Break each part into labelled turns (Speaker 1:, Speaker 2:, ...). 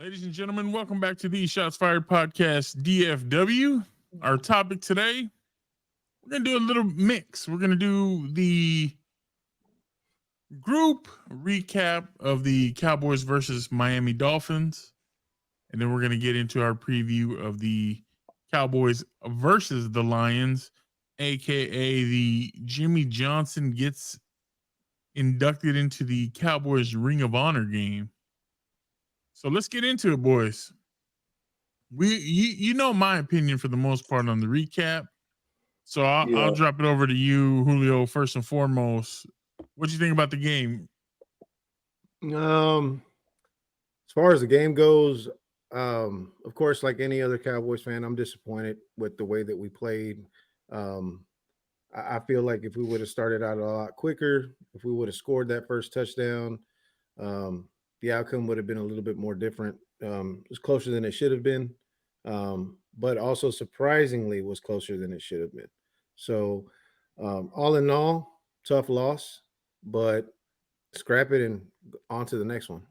Speaker 1: Ladies and gentlemen, welcome back to the Shots Fired Podcast DFW. Our topic today, we're going to do a little mix. We're going to do the group recap of the Cowboys versus Miami Dolphins. And then we're going to get into our preview of the Cowboys versus the Lions, aka the Jimmy Johnson gets inducted into the Cowboys Ring of Honor game. So let's get into it, boys. You know my opinion for the most part on the recap. So I'll
Speaker 2: Yeah.
Speaker 1: drop it over to you, Julio, first and foremost. What do you think about the game?
Speaker 3: As far as the game goes, of course, like any other Cowboys fan, I'm disappointed with the way that we played. Um, I feel like if we would have started out a lot quicker, if we would have scored that first touchdown, the outcome would have been a little bit more different. It was closer than it should have been, but also surprisingly was closer than it should have been. So, all in all, tough loss, but scrap it and on to the next one.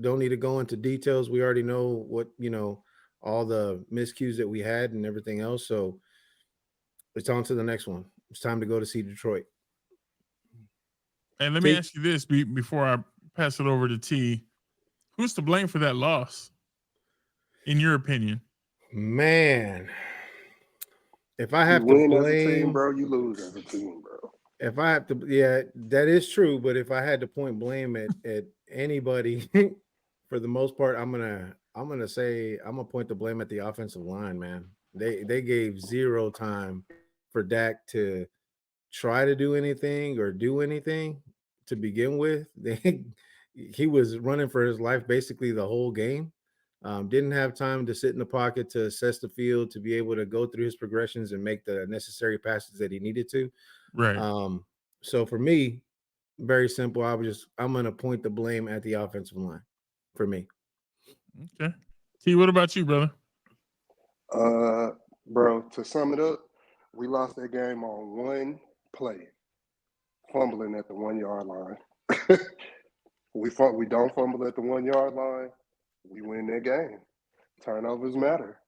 Speaker 3: Don't need to go into details. We already know what, all the miscues that we had and everything else. So it's on to the next one. It's time to go to see Detroit.
Speaker 1: And let me ask you this before I pass it over to T. Who's to blame for that loss, in your opinion?
Speaker 3: Man, if I
Speaker 2: You
Speaker 3: have to
Speaker 2: win as a team,
Speaker 3: blame,
Speaker 2: bro. You lose as a team, bro.
Speaker 3: if I have to, yeah, that is true. But if I had to point blame at anybody, for the most part, I'm gonna point the blame at the offensive line, man. They gave zero time for Dak to try to do anything or do anything to begin with. He was running for his life basically the whole game. Didn't have time to sit in the pocket to assess the field, to be able to go through his progressions and make the necessary passes that he needed to.
Speaker 1: Right.
Speaker 3: So for me, very simple. I'm going to point the blame at the offensive line for me.
Speaker 1: Okay. T, what about you, brother?
Speaker 2: Bro, to sum it up, we lost that game on one play, fumbling at the 1 yard line. we don't fumble at the 1 yard line, we win that game. Turnovers matter.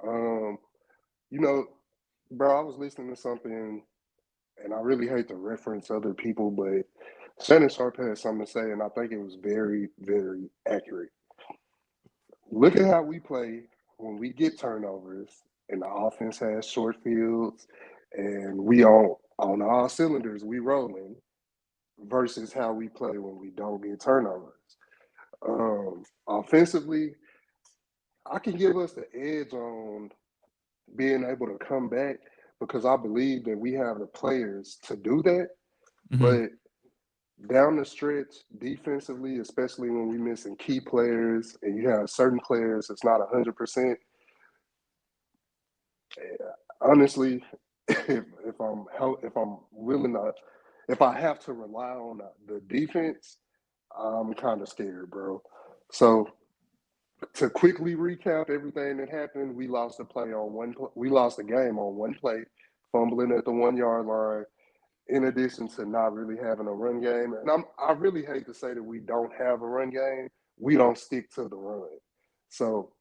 Speaker 2: Bro, I was listening to something, and I really hate to reference other people, but Shannon Sharp had something to say, and I think it was very, very accurate. Look at how we play when we get turnovers, and the offense has short fields, and we on all cylinders, we rolling, versus how we play when we don't get turnovers. Offensively, I can give us the edge on being able to come back because I believe that we have the players to do that.
Speaker 1: Mm-hmm.
Speaker 2: But down the stretch, defensively, especially when we're missing key players and you have certain players that's not 100%, honestly, if I'm willing to, if I have to rely on the defense, I'm kind of scared, bro. So to quickly recap everything that happened, we lost the game on one play, fumbling at the 1 yard line. In addition to not really having a run game, and I really hate to say that we don't have a run game. We don't stick to the run. So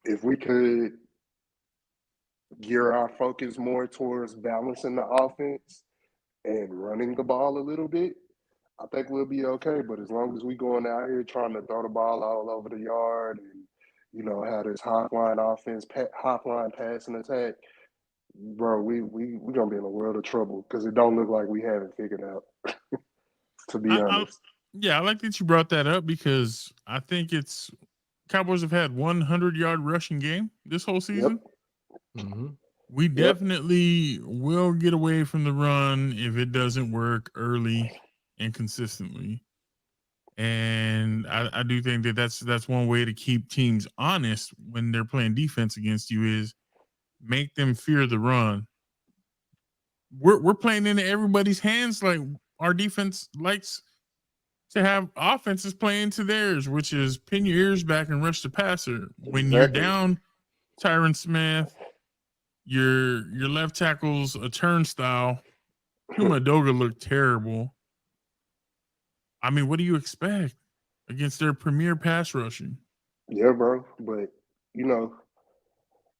Speaker 2: if we could gear our focus more towards balancing the offense and running the ball a little bit, I think we'll be okay. But as long as we going out here trying to throw the ball all over the yard and have this hot line offense, hot line passing attack, bro, we gonna be in a world of trouble because it don't look like we have it figured out. To be honest,
Speaker 1: I like that you brought that up because I think Cowboys have had 100-yard rushing game this whole season.
Speaker 3: Yep. Mm-hmm.
Speaker 1: We definitely will get away from the run if it doesn't work early and consistently. And I do think that's one way to keep teams honest when they're playing defense against you is make them fear the run. We're playing into everybody's hands. Like our defense likes to have offenses playing to theirs, which is pin your ears back and rush the passer. When you're down Tyron Smith, your left tackle's a turnstile. Humadoga looked terrible. I mean, what do you expect against their premier pass rushing?
Speaker 2: Yeah, bro. But you know,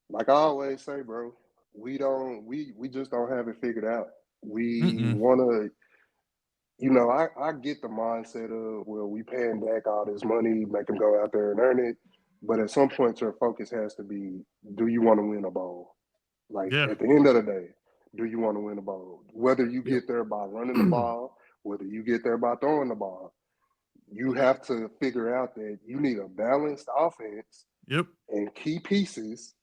Speaker 2: like I always say, bro, we just don't have it figured out. We
Speaker 1: Mm-mm.
Speaker 2: wanna, I get the mindset of, well, we paying back all this money, make them go out there and earn it. But at some point your focus has to be, do you want to win a bowl? Like
Speaker 1: Yeah.
Speaker 2: at the end of the day, do you want to win a bowl? Whether you
Speaker 3: Yep.
Speaker 2: get there by running the ball, whether you get there by throwing the ball, you have to figure out that you need a balanced offense
Speaker 1: Yep.
Speaker 2: and key pieces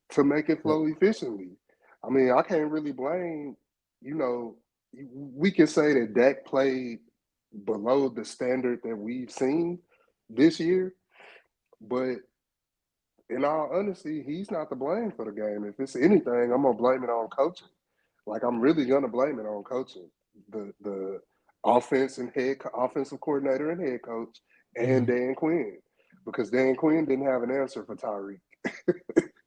Speaker 2: to make it
Speaker 3: Yep.
Speaker 2: flow efficiently. I mean, I can't really blame, you know, we can say that Dak played below the standard that we've seen this year, but in all honesty, he's not to blame for the game. If it's anything, I'm gonna blame it on coaching. Like I'm really gonna blame it on coaching. The offensive coordinator and head coach and
Speaker 3: Mhm.
Speaker 2: Dan Quinn. Because Dan Quinn didn't have an answer for Tyreek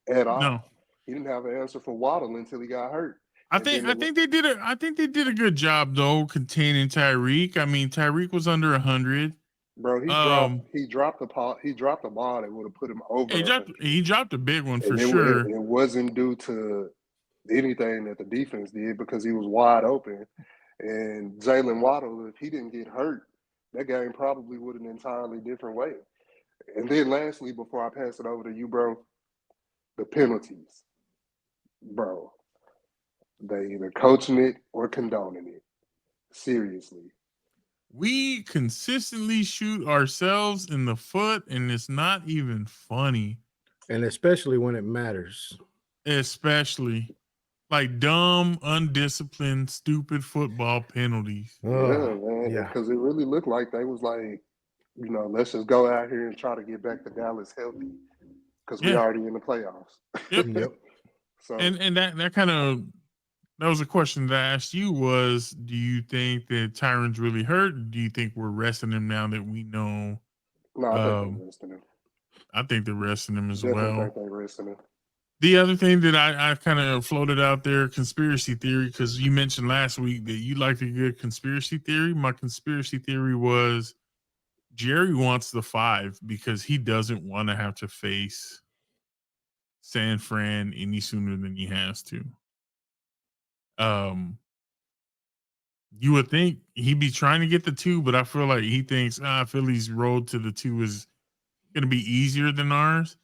Speaker 2: at
Speaker 1: No.
Speaker 2: all. He didn't have an answer for Waddle until he got hurt.
Speaker 1: I
Speaker 2: And
Speaker 1: think
Speaker 2: then
Speaker 1: I think they did a good job though containing Tyreek. I mean, Tyreek was under 100.
Speaker 2: bro,
Speaker 1: Um,
Speaker 2: he dropped the ball that would have put him over
Speaker 1: he
Speaker 2: 100.
Speaker 1: dropped a big one for
Speaker 2: And
Speaker 1: sure.
Speaker 2: it wasn't due to anything that the defense did because he was wide open. And Jalen Waddle, if he didn't get hurt, that game probably would an entirely different way. And then lastly, before I pass it over to you, bro, the penalties, bro. They either coaching it or condoning it. Seriously.
Speaker 1: We consistently shoot ourselves in the foot, and it's not even funny.
Speaker 3: And especially when it matters.
Speaker 1: Especially like dumb, undisciplined, stupid football penalties.
Speaker 2: Yeah,
Speaker 3: Oh,
Speaker 2: man.
Speaker 3: yeah.
Speaker 2: Because it really looked like they was like, let's just go out here and try to get back to Dallas healthy because we
Speaker 1: Yeah.
Speaker 2: already in the playoffs.
Speaker 1: Yep.
Speaker 3: Yep.
Speaker 2: So,
Speaker 1: And that kind of that was a question that I asked you was, do you think that Tyron's really hurt? Do you think we're resting him now that we know?
Speaker 2: no, I think they
Speaker 1: Um,
Speaker 2: resting him.
Speaker 1: I think they're resting him as
Speaker 2: Definitely
Speaker 1: well.
Speaker 2: think they resting him.
Speaker 1: The other thing that I kind of floated out there, conspiracy theory, because you mentioned last week that you liked a good conspiracy theory. My conspiracy theory was Jerry wants the 5 because he doesn't want to have to face San Fran any sooner than he has to. Um, you would think he'd be trying to get the 2, but I feel like he thinks Philly's road to the 2 is going to be easier than ours.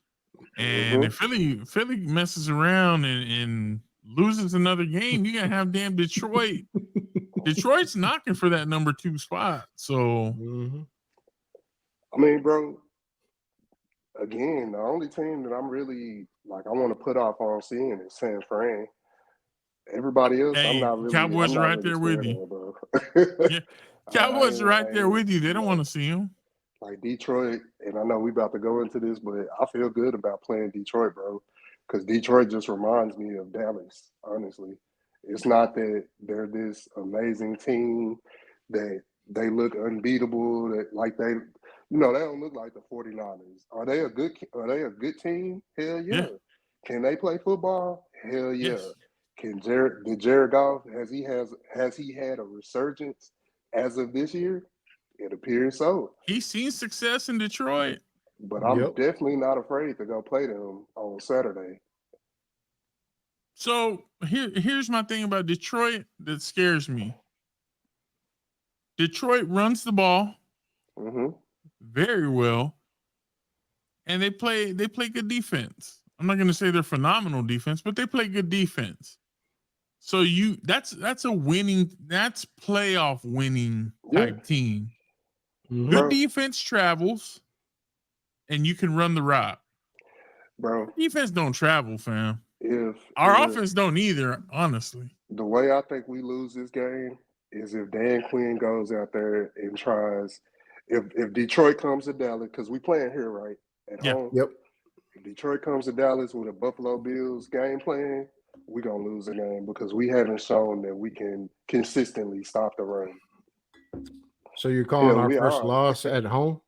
Speaker 1: And if Philly messes around and loses another game, you gotta have damn Detroit. Detroit's knocking for that number 2 spot. So
Speaker 3: Mhm.
Speaker 2: I mean, bro, again, the only team that I'm really like I want to put off on seeing is San Fran. Everybody else,
Speaker 1: hey,
Speaker 2: I'm
Speaker 1: Cowboys are
Speaker 2: not
Speaker 1: right
Speaker 2: really
Speaker 1: there with
Speaker 2: scared
Speaker 1: you.
Speaker 2: of, bro.
Speaker 1: Yeah, Cowboys are
Speaker 2: I
Speaker 1: right there
Speaker 2: ain't,
Speaker 1: with you. They don't want to see him.
Speaker 2: like Detroit, and I know we about to go into this, but I feel good about playing Detroit, bro, because Detroit just reminds me of Dallas. Honestly, it's not that they're this amazing team that they look unbeatable. That like they don't look like the 49ers. Are they a good? Are they a good team? Hell
Speaker 1: Yeah.
Speaker 2: yeah. Can they play football? Hell yeah.
Speaker 1: Yes.
Speaker 2: Jared Goff has he had a resurgence as of this year? It appears so.
Speaker 1: He's seen success in Detroit.
Speaker 2: But I'm
Speaker 3: Yep.
Speaker 2: definitely not afraid to go play them on Saturday.
Speaker 1: So here's my thing about Detroit that scares me. Detroit runs the ball
Speaker 2: Mm-hmm.
Speaker 1: very well, and they play good defense. I'm not going to say they're phenomenal defense, but they play good defense. So that's a winning, that's playoff winning
Speaker 2: Yeah,
Speaker 1: type team.
Speaker 3: Mhm.
Speaker 1: Good
Speaker 2: bro,
Speaker 1: defense travels, and you can run the rock.
Speaker 2: bro.
Speaker 1: Our defense don't travel, fam.
Speaker 2: If
Speaker 1: Our offense don't either, honestly.
Speaker 2: the way I think we lose this game is if Dan Quinn goes out there and tries, if Detroit comes to Dallas, because we playing here right at
Speaker 1: Yeah.
Speaker 2: home.
Speaker 3: Yep.
Speaker 2: If Detroit comes to Dallas with a Buffalo Bills game plan, we gonna lose the game because we haven't shown that we can consistently stop the run.
Speaker 3: So you're calling
Speaker 2: Hell,
Speaker 3: our
Speaker 2: we
Speaker 3: first
Speaker 2: are.
Speaker 3: loss at home?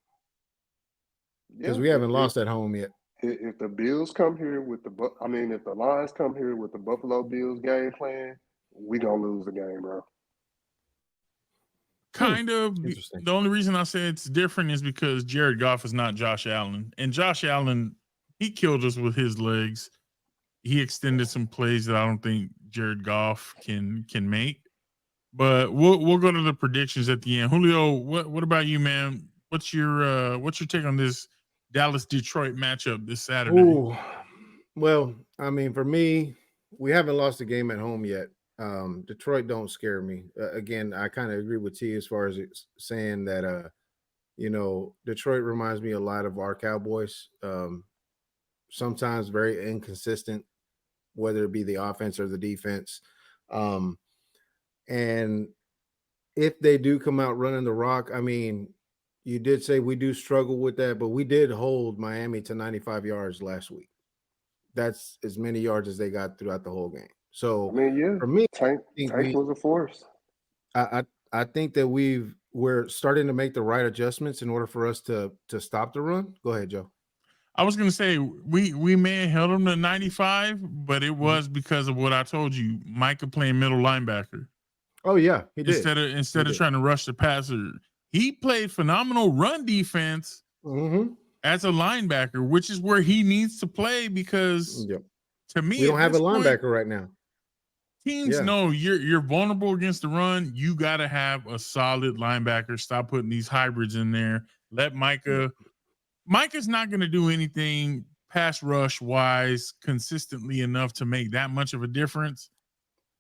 Speaker 3: Because
Speaker 2: Yeah,
Speaker 3: we haven't lost at home yet.
Speaker 2: if the Bills come here with if the Lions come here with the Buffalo Bills game plan, we gonna lose the game, bro.
Speaker 1: Kind of.
Speaker 3: Interesting.
Speaker 1: The only reason I say it's different is because Jared Goff is not Josh Allen, and Josh Allen, he killed us with his legs. He extended some plays that I don't think Jared Goff can make. But we'll go to the predictions at the end. Julio, what about you, man? What's your take on this Dallas Detroit matchup this Saturday?
Speaker 3: Ooh, well, I mean, for me, we haven't lost a game at home yet. Detroit don't scare me. Again, I kind of agree with T as far as it's saying that Detroit reminds me a lot of our Cowboys. Sometimes very inconsistent, whether it be the offense or the defense. And if they do come out running the rock, I mean, you did say we do struggle with that, but we did hold Miami to 95 yards last week. That's as many yards as they got throughout the whole game. So
Speaker 2: I mean, yeah,
Speaker 3: for me,
Speaker 2: Tank was a force.
Speaker 3: I think that we're starting to make the right adjustments in order for us to stop the run. Go ahead, Joe.
Speaker 1: I was gonna say we may have held him to 95, but it was because of what I told you. Micah playing middle linebacker.
Speaker 3: Oh yeah, he did.
Speaker 1: Instead of trying to rush the passer, he played phenomenal run defense as a linebacker, which is where he needs to play because to me
Speaker 3: we don't have a linebacker
Speaker 1: point,
Speaker 3: right now.
Speaker 1: Teams know you're vulnerable against the run. You got to have a solid linebacker. Stop putting these hybrids in there. Let Micah. Micah's not going to do anything pass rush wise consistently enough to make that much of a difference.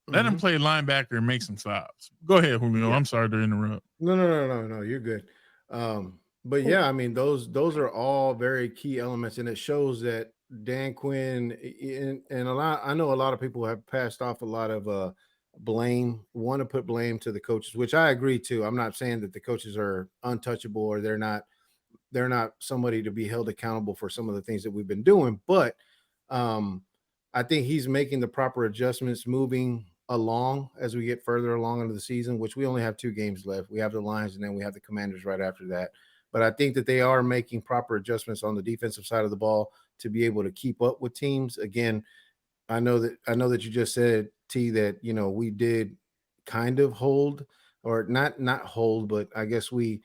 Speaker 1: Let him play linebacker and make some stops. Go ahead, Julio. I'm sorry to interrupt.
Speaker 3: No. You're good. But yeah, I mean, those are all very key elements, and it shows that Dan Quinn and I know a lot of people have passed off a lot of blame, want to put blame to the coaches, which I agree to. I'm not saying that the coaches are untouchable or they're not somebody to be held accountable for some of the things that we've been doing, but I think he's making the proper adjustments, moving along as we get further along into the season, which we only have 2 games left. We have the Lions and then we have the Commanders right after that. But I think that they are making proper adjustments on the defensive side of the ball to be able to keep up with teams. Again, I know that you just said, T, that we did kind of hold, or not hold, but I guess we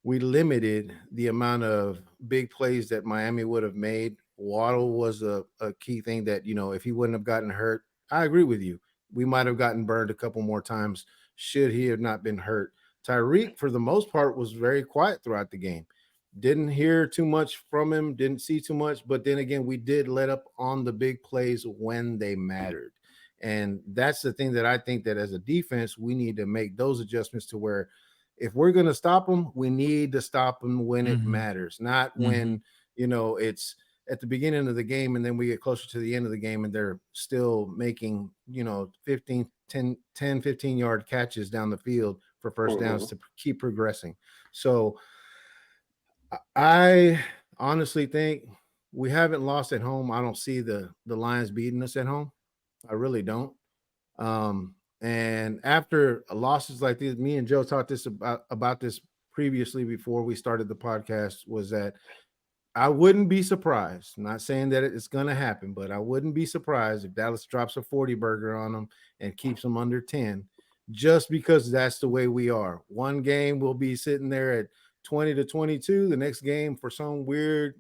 Speaker 3: limited the amount of big plays that Miami would have made. Waddle was a key thing that, if he wouldn't have gotten hurt, I agree with you. We might have gotten burned a couple more times should he have not been hurt. Tyreek, for the most part, was very quiet throughout the game. Didn't hear too much from him, didn't see too much. But then again, we did let up on the big plays when they mattered. And that's the thing that I think that as a defense, we need to make those adjustments to where if we're going to stop them, we need to stop them when it matters, not when, it's at the beginning of the game and then we get closer to the end of the game and they're still making, 15 yard catches down the field for first downs to keep progressing. So I honestly think we haven't lost at home. I don't see the Lions beating us at home. I really don't. And after losses like this, me and Joe talked about this previously before we started the podcast, was that I wouldn't be surprised. I'm not saying that it's going to happen, but I wouldn't be surprised if Dallas drops a 40 burger on them and keeps them under 10, just because that's the way we are. One game we'll be sitting there at 20-22. The next game, for some weird,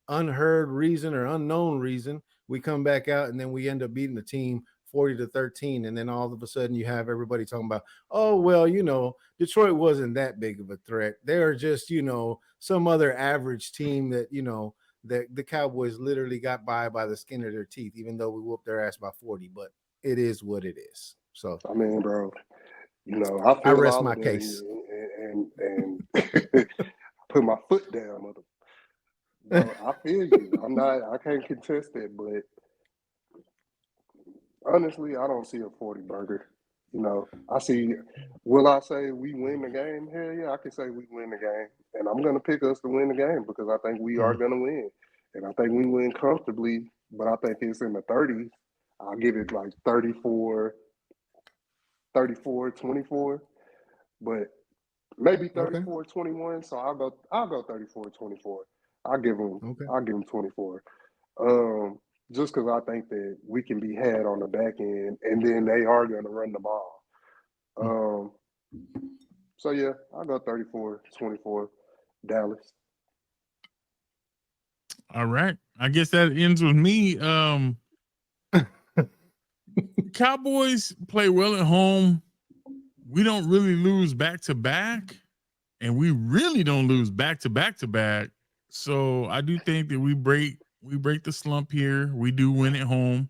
Speaker 3: unheard reason or unknown reason, we come back out and then we end up beating the team 40-13, and then all of a sudden you have everybody talking about, oh well, Detroit wasn't that big of a threat. They're just some other average team that that the Cowboys literally got by the skin of their teeth, even though we whooped their ass by 40. But it is what it is. So
Speaker 2: I mean, bro, I feel
Speaker 3: I rest
Speaker 2: all
Speaker 3: my
Speaker 2: of that
Speaker 3: case
Speaker 2: and put my foot down. Bro, I feel you. I can't contest it, but honestly, I don't see a 40 burger. I see, will I say we win the game? Hell yeah, I can say we win the game. And I'm going to pick us to win the game because I think we are going to win. And I think we win comfortably, but I think it's in the 30s. I'll give it like 34, 24, but maybe 34-21. So I'll go 34-24. I'll give them 24. Just because I think that we can be had on the back end, and then they are going to run the ball. So yeah, I'll go 34-24, Dallas.
Speaker 1: All right. I guess that ends with me. Cowboys play well at home. We don't really lose back to back, and we really don't lose back to back to back. So I do think that we break the slump here. We do win at home.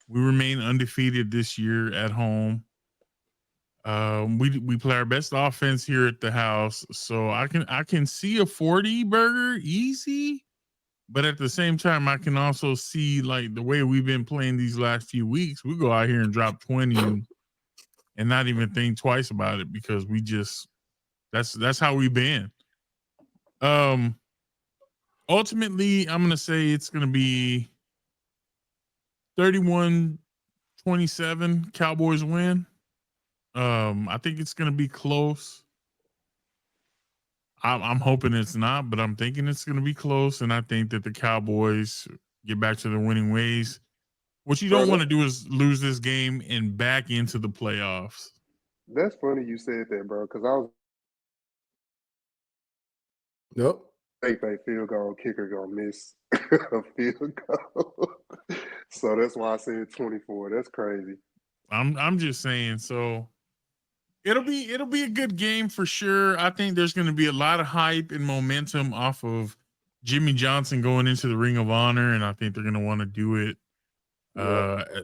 Speaker 1: We remain undefeated this year at home. We play our best offense here at the house, so I can see a 40 burger easy, but at the same time, I can also see like the way we've been playing these last few weeks. We go out here and drop 20 and not even think twice about it because we just that's how we've been. Um, Ultimately, I'm gonna say it's gonna be 31-27. Cowboys win. I think it's gonna be close. I'm hoping it's not, but I'm thinking it's going to be close, and I think that the Cowboys get back to their winning ways. What you don't want to do is lose this game and back into the playoffs.
Speaker 2: That's funny you said that, bro, because I was
Speaker 3: Nope.
Speaker 2: think they field goal kicker gonna miss a field goal. So that's why I said 24. That's crazy.
Speaker 1: I'm just saying. So it'll be a good game for sure. I think there's going to be a lot of hype and momentum off of Jimmy Johnson going into the Ring of Honor, and I think they're going to want to do it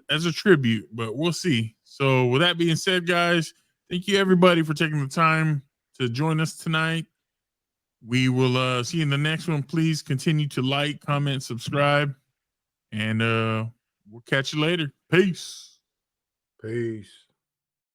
Speaker 1: as a tribute, but we'll see. So with that being said, guys, thank you everybody for taking the time to join us tonight. We will see you in the next one. Please continue to like, comment, subscribe, and we'll catch you later. Peace.
Speaker 3: Peace.